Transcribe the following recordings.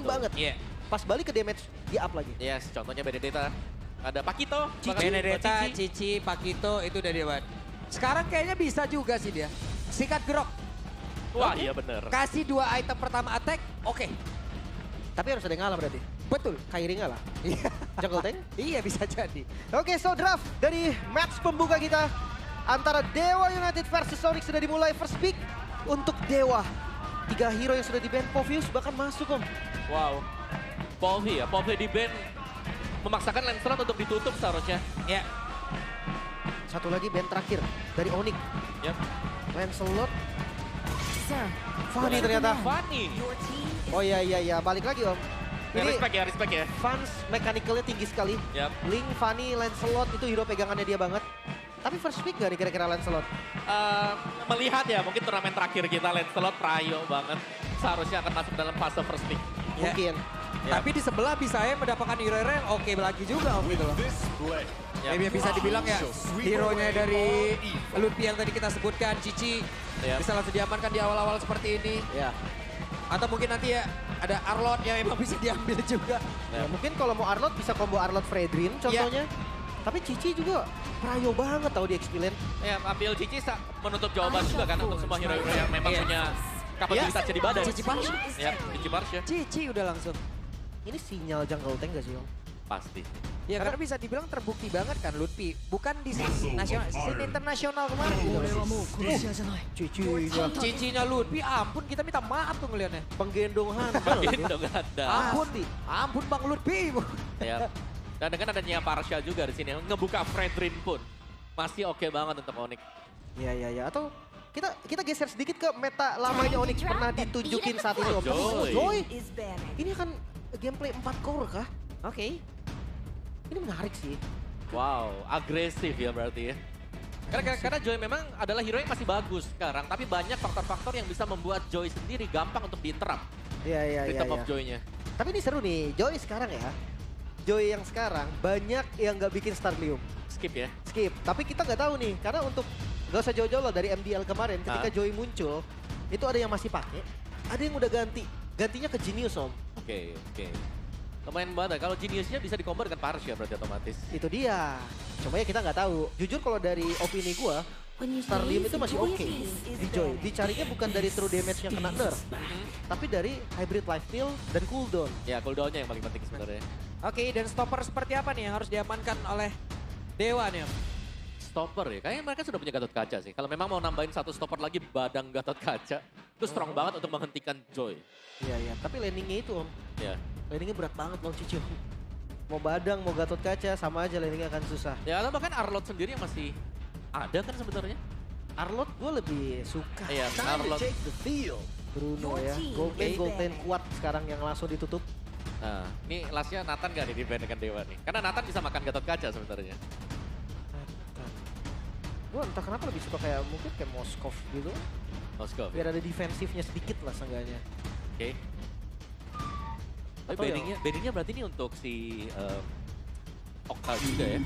banget. Iya. Pas balik ke damage, dia up lagi. Yes, contohnya Benedetta. Ada Pakito. Benedetta, Cici, Pakito itu udah dewan. Sekarang kayaknya bisa juga sih dia. Sikat Grok. Wah iya bener. Kasih 2 item pertama attack, oke. Tapi harus ada yang ngalah berarti. Betul. Kairi ngalah. Iya. Jungle Tank. Iya bisa jadi. Oke, so draft dari match pembuka kita antara Dewa United versus Sonic sudah dimulai. First pick untuk Dewa. 3 hero yang sudah di-ban, Povius bahkan masuk om. Wow. Polvi ya, Polvi di ban memaksakan Lancelot untuk ditutup seharusnya. Ya. Satu lagi ban terakhir dari Onyx. Yap. Lancelot. Fanny ternyata. Fanny. Oh iya, balik lagi om. Ya, Ini respect ya. Fans mechanical-nya tinggi sekali. Yap. Link, Fanny, Lancelot itu hero pegangannya dia banget. Tapi first pick gak nih kira-kira Lancelot? Melihat ya, mungkin turnamen terakhir kita Lancelot prayo banget. Seharusnya akan masuk dalam fase first pick. Ya. Mungkin. Yap. Tapi di sebelah bisa ya mendapatkan hero-hero yang oke lagi juga om gitu loh. Yap. Ya, bisa dibilang ya hero-nya dari Luffy yang tadi kita sebutkan, Cici. Yap. Bisa langsung diamankan di awal-awal seperti ini. Ya. Atau mungkin nanti ya ada Arlot yang emang bisa diambil juga. Ya, mungkin kalau mau Arlot bisa combo Arlot Fredrin contohnya. Tapi Cici juga prayo banget tau di X-Pillen. Ya, ambil Cici menutup jawaban juga kan untuk semua hero-hero yang memang Iya. punya kapabilitas jadi badan. Cici Parsha. Ya, Cici Parsha. Cici udah langsung. Ini sinyal Jungle Tank gak sih om? Pasti. Ya karena bisa dibilang terbukti banget kan Lutfi. Bukan di scene nasional, scene internasional kemarin gitu. Cici Cicinya Lutfi, ampun kita minta maaf tuh ngeliatnya. penggendong handal. Gendong ada. Ampun Bang Lutfi. Ya. Dan dengan adanya Parsha juga di sini ngebuka Fredrin pun masih oke banget untuk Onyx. Ya. Atau kita geser sedikit ke meta lamanya Onyx pernah ditunjukin saat ini om. Joy. Joy. Ini akan gameplay 4 core kah? Oke. Ini menarik sih. Wow, agresif ya berarti ya. Karena Joy memang adalah hero yang masih bagus sekarang, tapi banyak faktor-faktor yang bisa membuat Joy sendiri gampang untuk diinterrupt. Iya. Rhythm of Joy-nya. Tapi ini seru nih, Joy sekarang ya. Joy yang sekarang banyak yang nggak bikin Starlium. Skip ya. Skip. Tapi kita nggak tahu nih, karena untuk nggak usah jauh-jauh lah dari MDL kemarin, ketika Joy muncul, itu ada yang masih pakai, ada yang udah ganti. Gantinya ke Genius om. Oke. Lumayan banget. Kalau Genius-nya bisa di-combo dengan Parsha berarti otomatis. Itu dia. Cuma ya kita nggak tahu. Jujur kalau dari opini gua, Starlium itu masih oke di Joy. Dicarinya bukan dari true damage yang kena nerf, tapi dari hybrid life steal dan cooldown. Ya, cooldown-nya yang paling penting sebenarnya. Oke, dan stopper seperti apa nih yang harus diamankan oleh Dewa nih? Om? Stopper ya, kayaknya mereka sudah punya Gatot Kaca sih. Kalau memang mau nambahin satu stopper lagi badang Gatot Kaca, itu strong banget untuk menghentikan Joy. Iya. Tapi landingnya itu om, Ya. landingnya berat banget loh Cici. Mau badang, mau Gatot Kaca, sama aja landingnya akan susah. Ya, atau bahkan Arlot sendiri yang masih ada kan sebenarnya. Arlot gue lebih suka. Iya, Arlot. Bruno ya, Gold Lane kuat sekarang yang langsung ditutup. Nah, ini lastnya Nathan gak nih di-ban dengan Dewa nih? Karena Nathan bisa makan Gatot Kaca sebenarnya. Gue entah kenapa lebih suka kayak mungkin kayak Moskov gitu. Moskov. Biar ada defensifnya sedikit lah seenggaknya. Oke. Tapi Atau banningnya berarti ini untuk si Okta juga ya.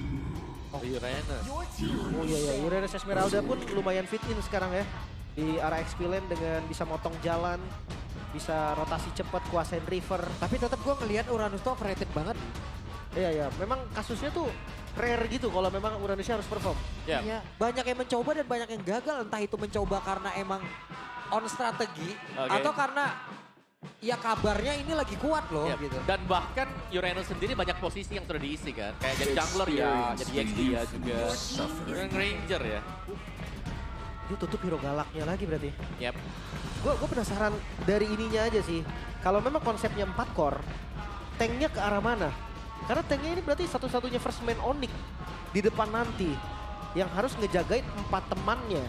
Uranus. Oh iya, Uranus Esmeralda pun lumayan fit in sekarang ya. Di arah XP-Lane dengan bisa motong jalan, bisa rotasi cepat, kuasain river. Tapi tetap gue ngelihat Uranus tuh overrated banget. Iya, memang kasusnya tuh rare gitu kalau memang Uranusnya harus perform. Ya. Iya, banyak yang mencoba dan banyak yang gagal. Entah itu mencoba karena emang on strategi atau karena ya kabarnya ini lagi kuat loh Ya, gitu. dan bahkan Uranus sendiri banyak posisi yang sudah diisi kan. Kayak jadi jungler ya, jadi XD ya juga. Ranger ya. Dia tutup hero galaknya lagi berarti. Yap. Gue penasaran dari ininya aja sih. Kalau memang konsepnya 4 core, tanknya ke arah mana? Karena tanknya ini berarti satu-satunya first man Onyx di depan nanti. Yang harus ngejagain 4 temannya.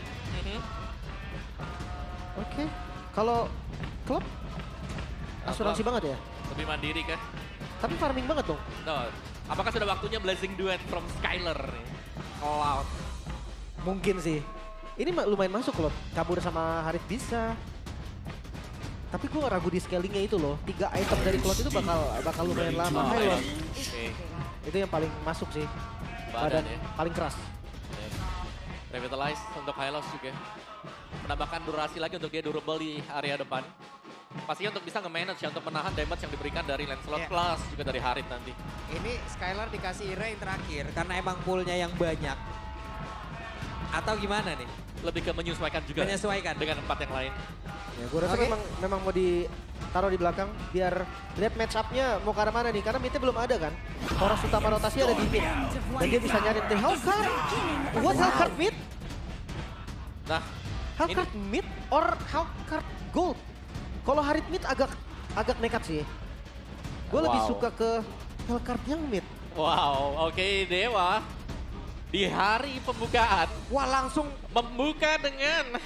Oke. Kalau klub, asuransi banget ya? Lebih mandiri kan. Tapi farming banget dong. No. Apakah sudah waktunya Blazing Duet from Skyler nih? Cloud. Mungkin sih. Ini lumayan masuk loh. Kabur sama Harith bisa. Tapi gue ragu di scalingnya itu loh. 3 item dari Cloud itu bakal lumayan lama. Hylos. Oke. Itu yang paling masuk sih. Badan ya. Paling keras. Revitalize untuk Hylos juga. Menambahkan durasi lagi untuk dia durable di area depan. Pastinya untuk bisa nge-manage ya, untuk menahan damage yang diberikan dari Lancelot Iya. plus juga dari Harit nanti. Ini Skylar dikasih Ira yang terakhir karena emang poolnya yang banyak. Atau gimana nih? Lebih ke menyesuaikan juga Menyesuaikan. dengan 4 yang lain. Ya, gue rasa Oke. memang mau ditaruh di belakang biar lihat match up-nya mau ke arah mana nih. Karena midnya belum ada kan. Poros utama rotasi ada di mid. Dan dia bisa nyari the Hellcard. What Hellcard mid? Nah, Hellcard mid or Hellcard gold? Kalau Harit mid agak nekat sih. Gue lebih Wow. suka ke Hellcard yang mid. wow, oke Dewa. Di hari pembukaan, Wah langsung membuka dengan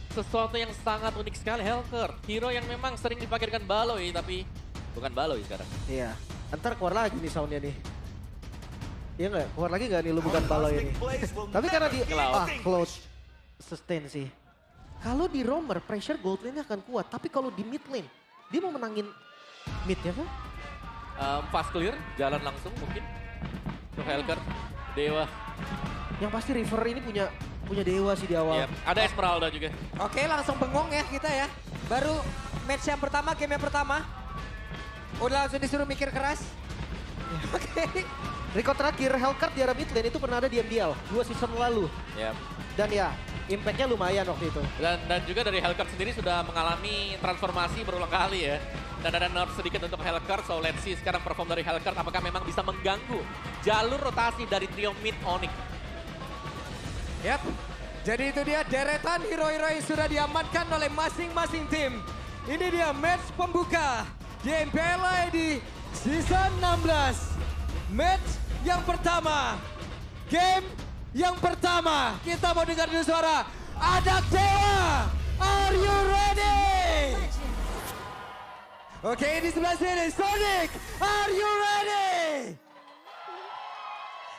sesuatu yang sangat unik sekali. Hellcurt, hero yang memang sering dipakai dengan Baloi, tapi bukan Baloi sekarang. Iya. Ntar keluar lagi nih soundnya nih. Iya nggak? Keluar lagi nggak nih lu bukan Baloi ini? Tapi karena di Cloud sustain sih. Kalau di roamer pressure gold lane akan kuat. Tapi kalau di mid lane dia mau menangin mid ya kan? Fast clear, jalan langsung mungkin untuk Hellcurt. Dewa, Yang pasti River ini punya dewa sih di awal. yep. Ada Esmeralda juga. oke langsung bengong ya kita ya. Baru match yang pertama, game yang pertama. Udah langsung disuruh mikir keras. Oke. Record terakhir Hellcurt di arah mid lane itu pernah ada di MDL 2 season lalu. Yep. Dan ya impact-nya lumayan waktu itu. Dan juga dari Hellcurt sendiri sudah mengalami transformasi berulang kali ya. Dan ada nerf sedikit untuk Hellcurt, so let's see sekarang perform dari Hellcurt apakah memang bisa mengganggu jalur rotasi dari trio mid Onyx. Yap. Jadi itu dia deretan hero-hero yang sudah diamankan oleh masing-masing tim. Ini dia match pembuka di MPLA di season 16. Match yang pertama. Game yang pertama. Kita mau dengar dulu suara. Ada Dewa. Are you ready? Oke, di sebelah sini Sonic. Are you ready?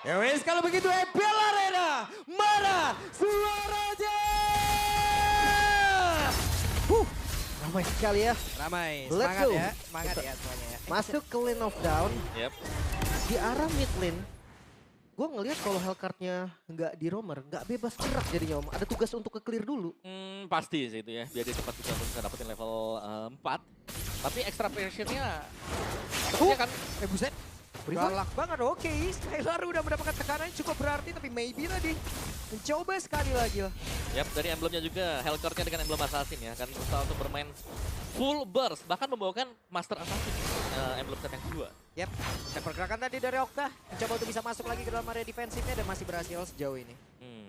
Ya wes kalau begitu MPL Arena. Mana suaranya? Ramai sekali ya. Ramai, Let's semangat go. ya, semangat ya semuanya ya. Masuk ke lane of down. Yep. Di arah mid lane, gue ngelihat kalau Hellcurt-nya nggak di roamer, nggak bebas gerak jadinya om. Ada tugas untuk ke-clear dulu. Pasti sih itu ya, biar dia cepat bisa dapetin level 4. Tapi extra pressure-nya kan Buset. Privat? Galak banget, oke. Skylar udah mendapatkan tekanan yang cukup berarti, tapi maybe tadi mencoba sekali lagi lah. Yap, dari emblemnya juga, Hellcurt-nya dengan emblem Assassin ya, kan berusaha untuk bermain full burst, bahkan membawakan Master Assassin, emblem set yang kedua. Yap, dan pergerakan tadi dari Okta mencoba untuk bisa masuk lagi ke dalam area defensifnya dan masih berhasil sejauh ini.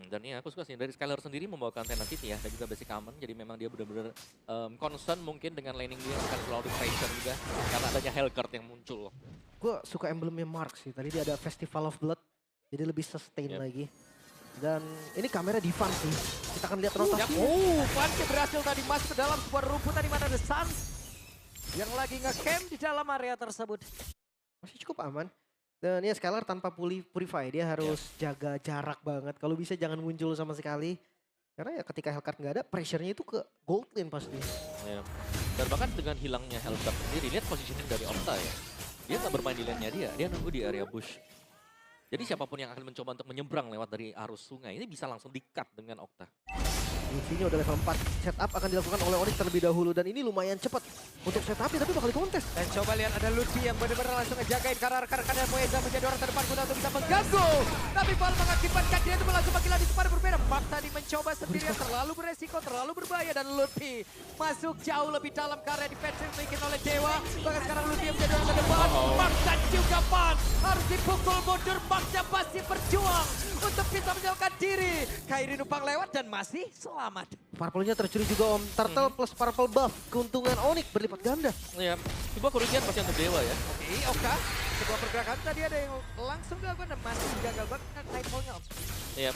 Dan ini aku suka sih, dari Skylar sendiri membawakan Tenacity ya, dan juga basic common, jadi memang dia benar-benar concern mungkin dengan laning dia, akan selalu di pressure juga, karena adanya Hellcurt yang muncul. Gue suka emblemnya Mark sih. Tadi dia ada Festival of Blood, jadi lebih sustain Yep. lagi. Dan ini kamera di Van sih. Kita akan lihat rotasi. Panke berhasil tadi masuk ke dalam sebuah rumputan di mana ada Suns yang lagi nge-camp di dalam area tersebut. Masih cukup aman. Dan ya Skylar tanpa purify, dia harus jaga jarak banget. Kalau bisa jangan muncul sama sekali. Karena ya ketika Hellcurt nggak ada, pressure-nya itu ke gold lane pasti. Ya. Dan bahkan dengan hilangnya Hellcurt sendiri, lihat positioning dari Okta ya. Dia nggak bermain di lane-nya dia nunggu di area bush. Jadi siapapun yang akan mencoba untuk menyeberang lewat dari arus sungai, ini bisa langsung di-cut dengan Okta. Luffy-nya udah level 4. Setup akan dilakukan oleh Onyx terlebih dahulu. Dan ini lumayan cepat untuk setupnya, tapi bakal dikontes. Dan coba lihat ada Lutfi yang benar-benar langsung ngejagain karena rekan-rekan dan Moeza menjadi orang terdepan guna untuk bisa mengganggu. Tapi Val mengakibatkan dia itu langsung makin lagi pada berbeda. Mark tadi mencoba sendirian terlalu beresiko, terlalu berbahaya. Dan Lutfi masuk jauh lebih dalam ke area defensif bikin oleh Dewa. Bahkan sekarang Lutfi yang menjadi orang terdepan. Mark dan juga Van harus dipukul mundur. Marknya masih berjuang untuk bisa menyelamatkan diri. Kairi numpang lewat dan masih selamat. Purple-nya tercuri juga om. Turtle plus purple buff. Keuntungan Onyx berlipat ganda. Ya, sebuah kerugian pasti untuk Dewa ya. Oke, Oka. Sebuah pergerakan tadi ada yang langsung dilakukan dan masih gagal banget nightfall-nya om. Iya.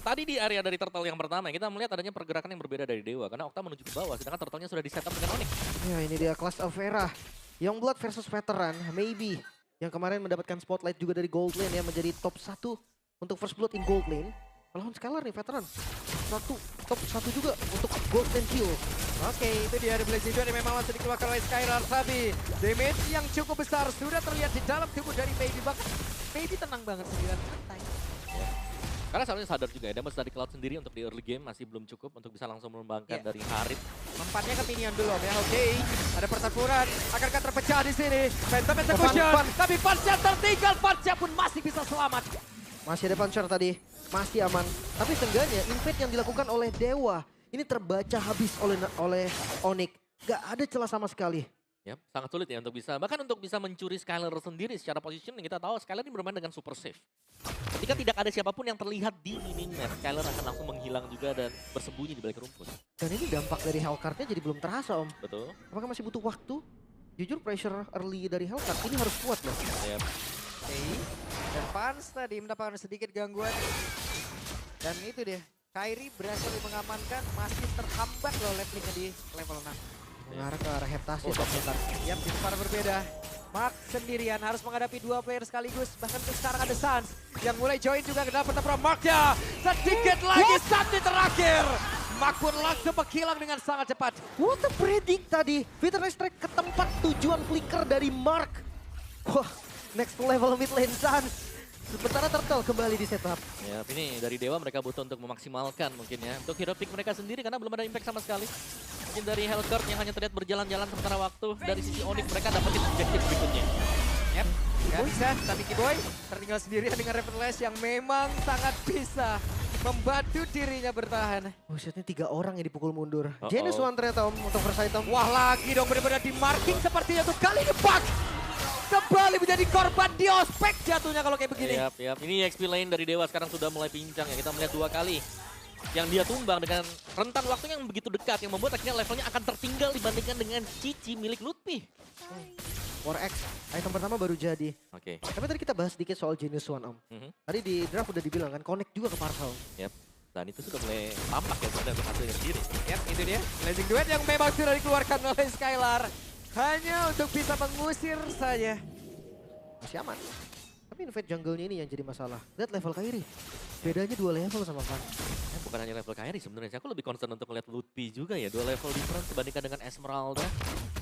Tadi di area dari Turtle yang pertama, kita melihat adanya pergerakan yang berbeda dari Dewa. Karena Okta menuju ke bawah, sedangkan Turtle-nya sudah di-setup dengan Onyx. Ya ini dia Clash of Era. Youngblood versus Veteran. Maybe. Yang kemarin mendapatkan spotlight juga dari Gold Lane ya. Menjadi top 1 untuk First Blood in Gold Lane. Lawan Skylar nih Veteran. Top 1 juga untuk Gold Lane kill. Oke, itu dia Blaze itu yang memang langsung dikeluarkan oleh Skylar Sabi. Damage yang cukup besar sudah terlihat di dalam tubuh dari Maybe. Bahkan Maybe tenang banget 9 santai. Karena seharusnya sadar juga ya, damage dari Cloud sendiri untuk di early game masih belum cukup untuk bisa langsung mengembangkan dari Harit. Mempatnya ke minion dulu Om ya, oke. Ada pertempuran, akankah terpecah di sini. Phantom Execution, tapi Punch-nya tertinggal, Punch-nya pun masih bisa selamat. Masih ada puncher tadi, masih aman. Tapi seenggaknya invade yang dilakukan oleh Dewa ini terbaca habis oleh Onyx. Gak ada celah sama sekali. Ya, sangat sulit ya untuk bisa, bahkan untuk bisa mencuri Skylar sendiri secara positioning. Kita tahu Skylar ini bermain dengan super safe. Ketika tidak ada siapapun yang terlihat di minimap, Skylar akan langsung menghilang juga dan bersembunyi di balik rumput. Dan ini dampak dari Hellcard-nya jadi belum terasa Om. Betul. Apakah masih butuh waktu? Jujur pressure early dari Hellcard ini harus kuat loh. Ya, Oke, dan Pans tadi mendapatkan sedikit gangguan. Dan itu dia, Kairi berhasil mengamankan, masih terhambat loh levelingnya di level 6. Mengarah ke arah heptasis. Yap, di tempat berbeda. Mark sendirian harus menghadapi dua player sekaligus. Bahkan untuk sekarang ada Sans yang mulai join juga ke dalam pertempuran. Marknya sedikit lagi satu terakhir. Mark pun langsung menghilang dengan sangat cepat. What a predict tadi. Bitterness Strike ke tempat tujuan flicker dari Mark. Wah, next level mid lane Sans. Sementara Turtle kembali di setup. ya, ini dari Dewa mereka butuh untuk memaksimalkan mungkin ya. Untuk hero pick mereka sendiri karena belum ada impact sama sekali. Mungkin dari Hellcard yang hanya terlihat berjalan-jalan sementara waktu. Dari sisi Onyx mereka dapetin objektif berikutnya. Yap, nggak bisa. Tapi Kiboy tertinggal sendirian dengan Reverlash yang memang sangat bisa membantu dirinya bertahan. Busetnya 3 orang yang dipukul mundur. Uh-oh. Janus one ternyata Om untuk first item. Wah lagi dong benar-benar di marking sepertinya tuh kali ini Pak. Kembali menjadi korban di ospek jatuhnya kalau kayak begini. Yap, yap. Ini XP lane dari Dewa sekarang sudah mulai pincang ya. Kita melihat 2 kali. Yang dia tumbang dengan rentan waktu yang begitu dekat. Yang membuat akhirnya levelnya akan tertinggal dibandingkan dengan Cici milik Lutfi. War X, item pertama baru jadi. Oke. Tapi tadi kita bahas sedikit soal Genius One Om. Tadi di draft udah dibilang kan, connect juga ke Parcel. Yap. Dan itu sudah mulai tampak ya pada hasilnya sendiri. Yap, itu dia. Blazing Duet yang memang sudah dikeluarkan oleh Skylar. Hanya untuk bisa mengusir saja. Masih aman. Tapi invade jungle-nya ini yang jadi masalah. Lihat level Kairi. Bedanya 2 level sama Van. Bukan hanya level Kairi sebenarnya. Aku lebih concern untuk melihat Lutfi juga ya. 2 level difference dibandingkan dengan Esmeralda.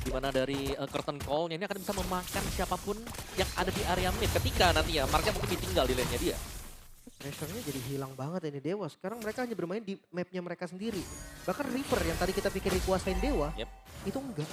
Dimana dari curtain call-nya ini akan bisa memakan siapapun yang ada di area mid. Ketika nanti ya Marknya mungkin ditinggal di lane-nya dia. Pressure-nya jadi hilang banget ini Dewa. Sekarang mereka hanya bermain di map-nya mereka sendiri. Bahkan Reaper yang tadi kita pikir dikuasain Dewa, Yep. itu enggak.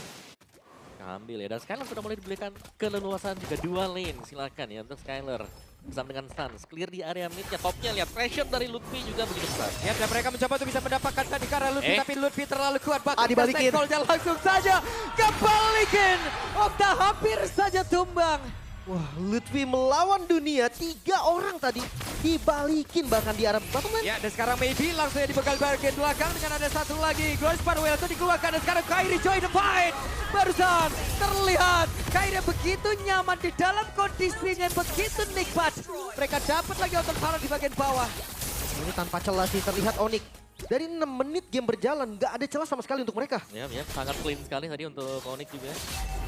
Ambil ya, dan Skylar sudah mulai diberikan keleluasan juga 2 lane, silakan ya untuk Skylar bersama dengan Sans, clear di area midnya, topnya lihat pressure dari Lutfi juga begitu besar. Yap, dan mereka mencoba untuk bisa mendapatkan tadi karena Lutfi, tapi Lutfi terlalu kuat. Bahkan dibalikin. Call-nya langsung saja kebalikin. Okta hampir saja tumbang. Wah, Lutfi melawan dunia. 3 orang tadi dibalikin bahkan di arah bottom lane. Ya, dan sekarang Maybe langsung dibegal bagian belakang dengan ada satu lagi. Glorious Sparwell itu dikeluarkan dan sekarang Kairi join the fight. Barusan terlihat Kairi begitu nyaman di dalam kondisinya begitu nikmat. Mereka dapat lagi outer power di bagian bawah. Ini tanpa celah sih terlihat Onyx. Dari 6 menit game berjalan, nggak ada celah sama sekali untuk mereka. Ya, sangat clean sekali tadi untuk Onyx juga.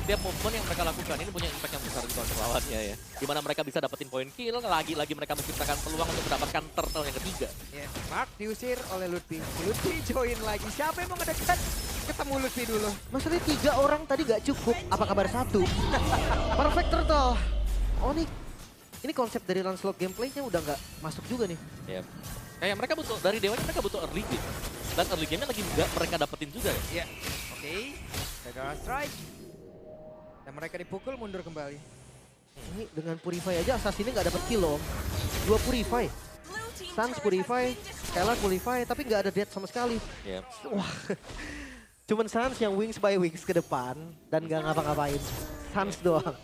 Setiap movement yang mereka lakukan ini punya impact yang besar di counter lawannya ya. Dimana mereka bisa dapetin point kill, lagi-lagi mereka menciptakan peluang untuk mendapatkan turtle yang ketiga. Ya, Mark diusir oleh Lutfi. Lutfi join lagi. Siapa yang mau ngedekat? Ketemu Lutfi dulu. Masalahnya 3 orang tadi nggak cukup. Apa kabar 1? Perfect turtle. Onyx. Ini konsep dari Lancelot gameplaynya udah nggak masuk juga nih. Ya. Kayak mereka butuh, dari Dewanya mereka butuh early game. Dan early game-nya lagi nggak mereka dapetin juga ya. Ya, oke. Gagal strike. Dan mereka dipukul mundur kembali. Ini dengan Purify aja Assassin-nya nggak dapet kill Om. 2 Purify. Sans Purify, Skylar Purify, tapi nggak ada death sama sekali. Ya. Wah, cuman Sans yang wings by wings ke depan dan nggak ngapa-ngapain. Sans doang.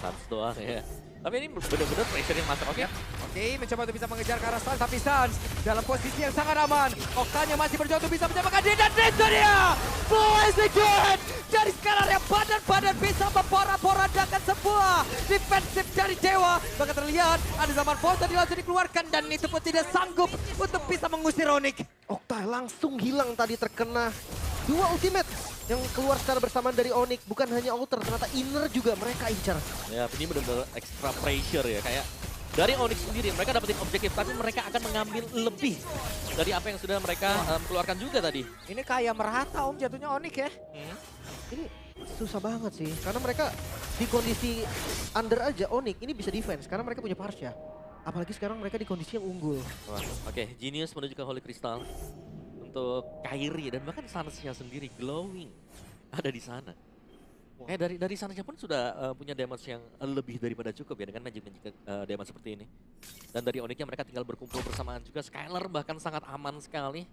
Sans doang ya. Tapi ini bener-bener pressure yang masuk. Oke. Oke, mencoba untuk bisa mengejar ke arah Sans, tapi Sans dalam posisi yang sangat aman. Oktanya masih berjuang untuk bisa menyamakan diri dan itu dia! Blazing Duet! Dari Skylar yang badan-badan bisa memporak-porandakan sebuah defensif dari Dewa. Bahkan terlihat ada zaman foto langsung dikeluarkan dan itu pun tidak sanggup untuk bisa mengusir Onyx. Okta langsung hilang tadi terkena 2 ultimate yang keluar secara bersamaan dari Onyx. Bukan hanya outer, ternyata inner juga mereka incar. Ya, ini benar-benar extra pressure ya. Kayak dari Onyx sendiri, mereka dapetin objektif, tapi mereka akan mengambil lebih dari apa yang sudah mereka keluarkan juga tadi. Ini kayak merata Om jatuhnya Onyx ya. Ini susah banget sih, karena mereka di kondisi under aja Onyx ini bisa defense, karena mereka punya Parsha. Apalagi sekarang mereka di kondisi yang unggul. Wah, oke, Genius menuju ke Holy Crystal untuk Kairi dan bahkan Suns-nya sendiri glowing ada di sana. Dari Suns-nya pun sudah punya damage yang lebih daripada cukup ya dengan magic damage seperti ini. Dan dari Onyx-nya mereka tinggal berkumpul bersamaan juga. Skylar bahkan sangat aman sekali.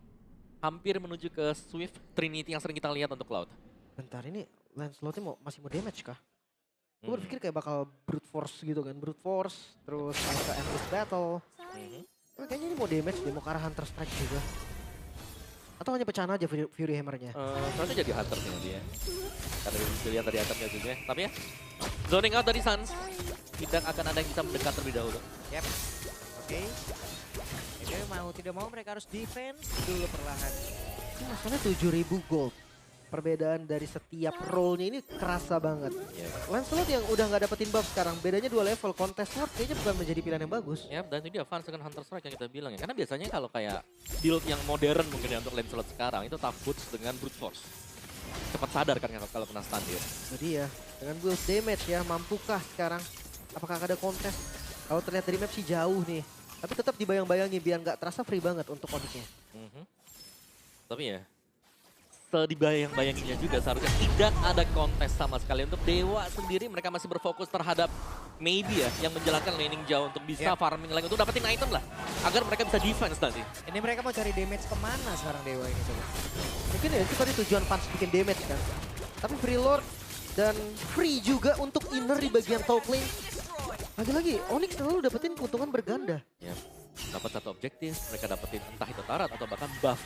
Hampir menuju ke Swift Trinity yang sering kita lihat untuk Cloud. Bentar, ini Lancelot-nya masih mau damage kah? Gue berpikir kayak bakal brute force gitu kan. Brute force, terus ke endless battle. Tapi kayaknya ini mau damage deh, mau ke arah Hunter Strike juga. Atau hanya pecahan aja Fury Hammer-nya? Soalnya jadi Hunter nih dia. Karena dilihat dari Hunter-nya juga. Tapi ya, zoning out dari Suns. Tidak akan ada yang bisa mendekat terlebih dahulu. Yap. Oke. Ini mau tidak mau mereka harus defense dulu perlahan. Ini masalahnya 7.000 gold. Perbedaan dari setiap role-nya ini kerasa banget. Lancelot yang udah nggak dapetin buff sekarang, bedanya 2 level. Contest Sword kayaknya bukan menjadi pilihan yang bagus. Ya, dan ini advance dengan Hunter Strike yang kita bilang ya. Karena biasanya kalau kayak build yang modern mungkin ya untuk Lancelot sekarang itu tough boots dengan brute force. Cepat sadar kan kalau kena stun dia. Jadi ya, dengan build damage ya, mampukah sekarang? Apakah ada kontes? Kalau terlihat dari map sih jauh nih. Tapi tetap dibayang-bayangi biar nggak terasa free banget untuk Onyx-nya. Tapi ya, sedibayang-bayanginnya juga seharusnya tidak ada kontes sama sekali. Untuk Dewa sendiri mereka masih berfokus terhadap maybe ya yang menjalankan laning jauh untuk bisa farming lagi untuk dapetin item lah. Agar mereka bisa defense nanti. Ini mereka mau cari damage kemana sekarang Dewa ini coba? Mungkin ya itu tadi tujuan Punch bikin damage kan. Tapi Free Lord dan free juga untuk inner di bagian top lane. Lagi-lagi Onyx selalu dapetin keuntungan berganda. Ya, dapat satu objektif, mereka dapetin entah itu tarat atau bahkan buff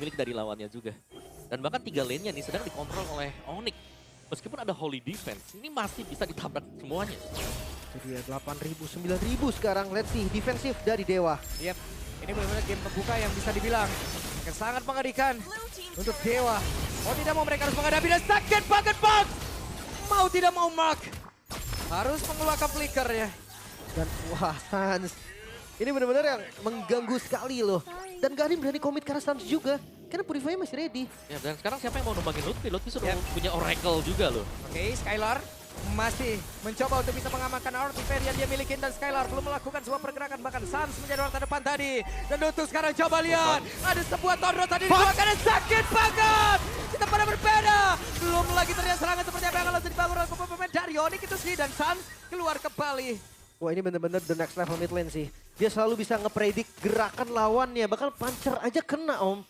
milik dari lawannya juga. Dan bahkan 3 lane-nya nih sedang dikontrol oleh Onyx. Meskipun ada Holy Defense, ini masih bisa ditabrak semuanya. Jadi ya 8.000, 9.000 sekarang. Let's see, defensif dari Dewa. Yap, ini benar-benar game pembuka yang bisa dibilang akan sangat mengerikan untuk Dewa. Mau tidak mau mereka harus menghadapi dan sakit banget Box. Mau tidak mau Mark harus mengeluarkan flicker ya. Dan wah, Suns. Ini benar-benar yang mengganggu sekali loh. Dan gak ada yang berani komit karena Suns juga. Karena Purify masih ready. Ya, dan sekarang siapa yang mau numbangin Lutfi? Lutfi sudah punya Oracle juga loh. Oke, Skylar masih mencoba untuk bisa mengamankan artifact yang dia miliki dan Skylar belum melakukan sebuah pergerakan bahkan Suns menjadi orang terdepan tadi. Dan untuk sekarang coba lihat ada sebuah Tondro tadi dikeluarkan dan sakit banget. Kita pada berbeda. Belum lagi terlihat serangan seperti apa yang langsung dibangun oleh pemain dari Onyx itu sendiri dan Suns keluar kembali. Wah, ini benar-benar the next level mid lane sih. Dia selalu bisa ngepredik gerakan lawannya. Bahkan puncher aja kena om.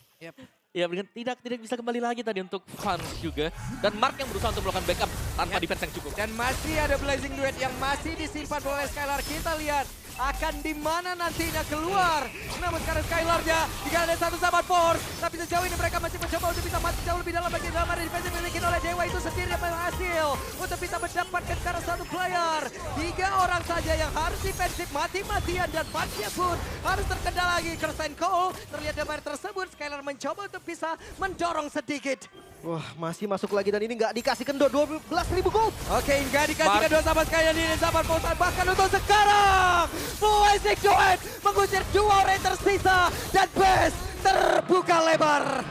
Ya, tidak bisa kembali lagi tadi untuk Fans juga. Dan Mark yang berusaha untuk melakukan backup tanpa defense yang cukup. Dan masih ada Blazing Duet yang masih disimpan oleh Skylar. Kita lihat akan di mana nantinya keluar. Namun sekarang Skylar-nya ada satu sahabat Force. Tapi sejauh ini mereka masih mencoba untuk bisa mati jauh lebih dalam bagian dalam area defense yang dimiliki oleh Dewa itu sendiri yang berhasil untuk bisa mendapatkan sekarang satu player. 3 orang saja yang harus defensif mati-matian dan punch-nya pun harus terkendala lagi. Kirsten Cole terlihat damai tersebut. Skylar mencoba untuk bisa mendorong sedikit. Wah, masih masuk lagi dan ini nggak dikasihkan 12.000 gold. Oke, nggak dikasihkan dua sama sekali ini sahabat Force. Bahkan untuk sekarang Blazing Duet mengusir 2 orang tersisa dan base terbuka lebar.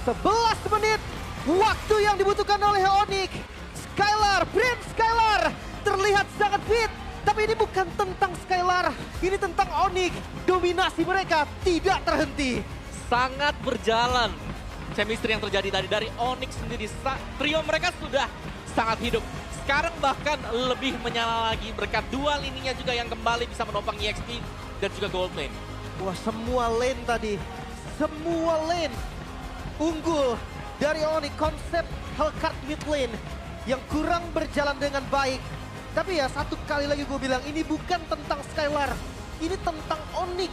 11 menit waktu yang dibutuhkan oleh Onyx. Skylar, Prince Skylar terlihat sangat fit. Tapi ini bukan tentang Skylar, ini tentang Onyx. Dominasi mereka tidak terhenti. Sangat berjalan chemistry yang terjadi tadi dari Onyx sendiri. Trio mereka sudah sangat hidup. Sekarang bahkan lebih menyala lagi berkat 2 lininya juga yang kembali bisa menopang EXP dan juga Gold Lane. Wah, semua lane tadi, semua lane unggul dari Onyx. Konsep Hellcard mid lane yang kurang berjalan dengan baik. Tapi ya satu kali lagi gue bilang, ini bukan tentang Skylar, ini tentang Onyx.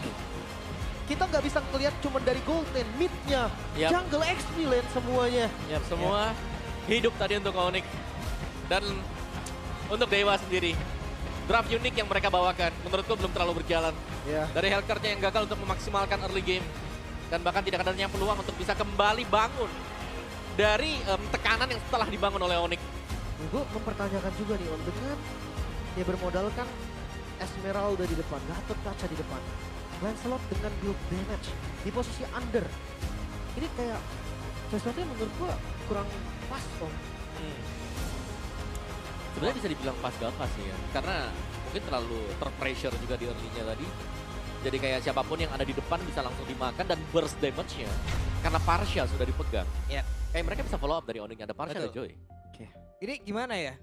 Kita nggak bisa ngelihat cuma dari gold lane, mid-nya, jungle, XP lane semuanya. Semua hidup tadi untuk Onyx. Dan untuk Dewa sendiri, draft unik yang mereka bawakan menurutku belum terlalu berjalan. Dari Hellcard-nya yang gagal untuk memaksimalkan early game. Dan bahkan tidak adanya peluang untuk bisa kembali bangun dari tekanan yang setelah dibangun oleh Onyx. Gue mempertanyakan juga nih Om, dengan dia bermodalkan Esmeralda di depan, Gatot Kaca di depan. Lancelot dengan build damage di posisi under. Ini kayak sesuatu yang menurut gua kurang pas Om. Sebenarnya bisa dibilang pas gak pas sih ya. Karena mungkin terlalu terpressure juga di early-nya tadi. Jadi kayak siapapun yang ada di depan bisa langsung dimakan dan burst damage-nya. Karena Parsha sudah dipegang. Ya. Kayak mereka bisa follow up dari Onyx, ada Parsha, ada Betul. Joy. Ini gimana ya?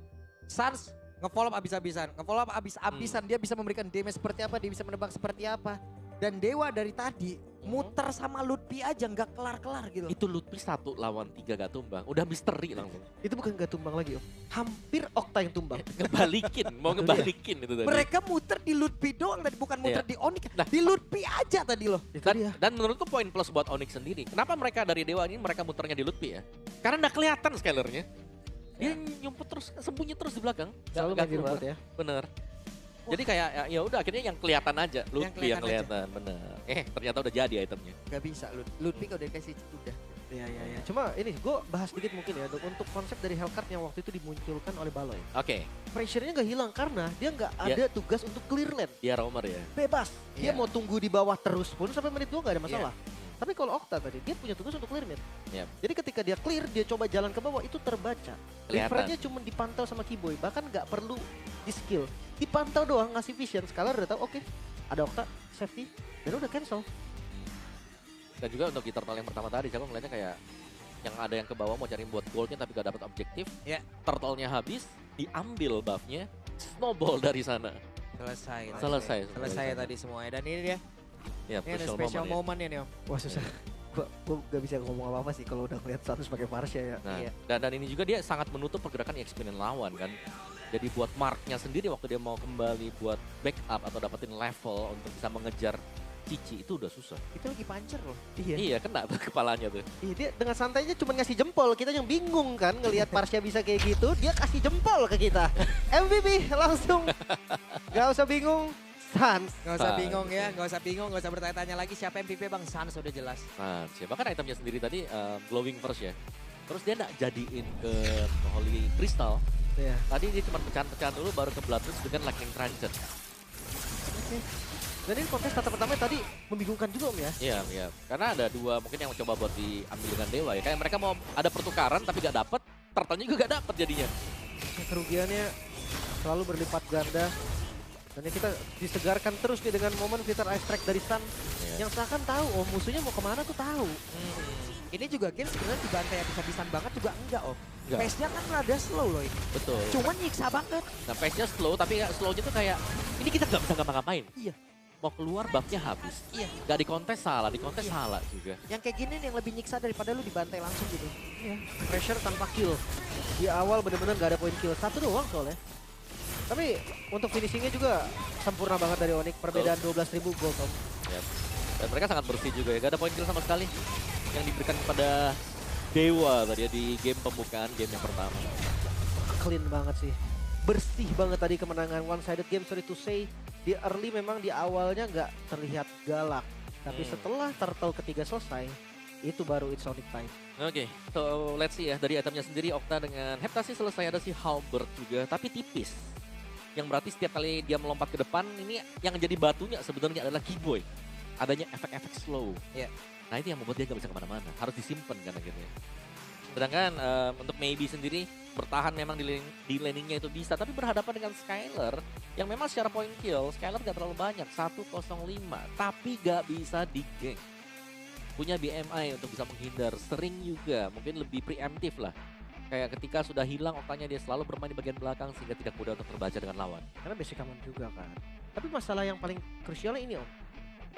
Suns nge-follow up abis-abisan. Nge-follow up abis-abisan. Dia bisa memberikan damage seperti apa, dia bisa menebak seperti apa. Dan Dewa dari tadi muter sama Lutfi aja nggak kelar-kelar gitu. Itu Lutfi 1 lawan 3 gak tumbang. Udah misteri langsung. Itu bukan gak tumbang lagi, Om. Hampir Okta yang tumbang. Ngebalikin, mau Itu ngebalikin itu tadi. Mereka muter di Lutfi doang tadi, bukan muter Iya. di Onyx. Nah. Di Lutfi aja tadi loh. Itu Dan, dia. dan menurutku poin plus buat Onyx sendiri. Kenapa mereka dari Dewa ini mereka muternya di Lutfi ya? Karena nggak kelihatan scalernya. Dia nyumput terus, sembunyi terus di belakang. Selalu Nggak main di keluar. rumput ya. Bener. Jadi kayak ya udah akhirnya yang kelihatan aja, Lutfi yang kelihatan kelihatan, bener. Ternyata udah jadi itemnya. Gak bisa Lutfi kalau udah dikasih udah. Iya, iya, iya. Cuma ini gue bahas sedikit mungkin ya untuk konsep dari Hellcard yang waktu itu dimunculkan oleh Baloy. Oke, Pressure-nya nggak hilang karena dia nggak Ya. ada tugas untuk clear lane. dia roamer ya. Bebas. Dia Iya. mau tunggu di bawah terus pun sampai menit 2 nggak ada masalah. Tapi kalau Okta tadi, dia punya tugas untuk clear mid. Iya. Jadi ketika dia clear, dia coba jalan ke bawah, itu terbaca. Kelihatan. Leverage-nya cuma dipantau sama Keyboy, bahkan nggak perlu di skill. Dipantau doang, ngasih vision. Scalar udah tahu, oke, ada Okta, safety, dan udah cancel. Dan juga untuk di turtle yang pertama tadi, saya ngeliatnya kayak yang ada yang ke bawah mau cari buat goldnya tapi gak dapat objektif. Ya. Turtle-nya habis, diambil buff-nya, snowball dari sana. Selesai tadi semuanya. Dan ini dia. Ya, Ini ada crucial special moment ya. moment ini Om. Wah susah. Gue gak bisa ngomong apa-apa sih kalau udah ngeliat status pakai Parsha ya. Nah, Iya. dan ini juga dia sangat menutup pergerakan EXP dan lawan kan. Jadi buat marknya sendiri waktu dia mau kembali buat backup atau dapetin level untuk bisa mengejar Cici itu udah susah. Itu lagi pancer loh. Iya. Iya, kena tuh kepalanya tuh. Iya, dia dengan santainya cuma ngasih jempol. Kita yang bingung kan ngelihat Parsha bisa kayak gitu, dia kasih jempol ke kita. MVP langsung. Gak usah bingung. Suns. Gak usah Suns. bingung ya, gak usah bingung, gak usah bertanya-tanya lagi siapa MVP Bang. Suns udah jelas. Nah, siapa kan itemnya sendiri tadi glowing first ya. Terus dia nggak jadiin ke Holy Crystal. Iya. Tadi dia cuma pecahan-pecahan dulu baru ke Bloodlust dengan Lightning Transit. Oke. Dan ini kontes kata pertama tadi membingungkan juga Om ya. Iya, iya. Karena ada dua mungkin yang mencoba buat diambil dengan Dewa ya. Kayak mereka mau ada pertukaran tapi gak dapet, turtle-nya juga gak dapet jadinya. Kerugiannya selalu berlipat ganda. Dan ya kita disegarkan terus nih dengan momen Fitter Ice Strike dari Sun. Iya. Yang seakan tahu, oh musuhnya mau kemana tuh tahu. Ini juga game sebenarnya dibantai habis-habisan banget juga enggak Om. Enggak. Pace-nya kan rada slow loh ini. Betul. Cuman nyiksa banget. Nah, pace-nya slow tapi slow-nya tuh kayak ini kita gak bisa ngapa-ngapain. Iya. Mau keluar buff-nya habis. Iya. Gak dikontes salah, dikontes Iya. salah juga. Yang kayak gini nih yang lebih nyiksa daripada lu dibantai langsung gitu. Iya. Pressure tanpa kill. Di awal bener-bener gak ada poin kill. Satu doang soalnya. Tapi untuk finishingnya juga sempurna banget dari Onyx. Perbedaan 12.000 gold Om. Ya. Dan mereka sangat bersih juga ya. Gak ada poin kill sama sekali yang diberikan kepada Dewa tadi ya di game pembukaan game yang pertama. Clean banget sih. Bersih banget tadi kemenangan one-sided game, sorry to say. Di early memang di awalnya nggak terlihat galak. Tapi setelah turtle ketiga selesai, itu baru it's Sonic time. Oke, so let's see ya. Dari itemnya sendiri Okta dengan Heptasi selesai, ada si Halberd juga, tapi tipis. Yang berarti setiap kali dia melompat ke depan, ini yang jadi batunya sebenarnya adalah Keyboy. Adanya efek-efek slow. Iya. Nah itu yang membuat dia gak bisa kemana-mana, harus disimpan kan akhirnya. Sedangkan untuk Maybe sendiri bertahan memang di laningnya itu bisa, tapi berhadapan dengan Skylar yang memang secara point kill, Skylar gak terlalu banyak, 105, tapi gak bisa di-gank. Punya BMI untuk bisa menghindar, sering juga, mungkin lebih preemptif lah. Kayak ketika sudah hilang Oktanya dia selalu bermain di bagian belakang sehingga tidak mudah untuk terbaca dengan lawan. Karena basic aman juga kan. Tapi masalah yang paling krusialnya ini Om.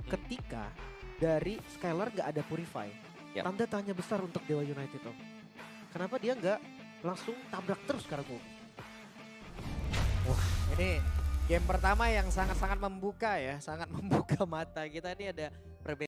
Ketika dari Skylar nggak ada Purify. Yap. Tanda tanya besar untuk Dewa United Om. Kenapa dia nggak langsung tabrak terus Kargo? Ini game pertama yang sangat-sangat membuka ya, sangat membuka mata kita. Ini ada perbedaan.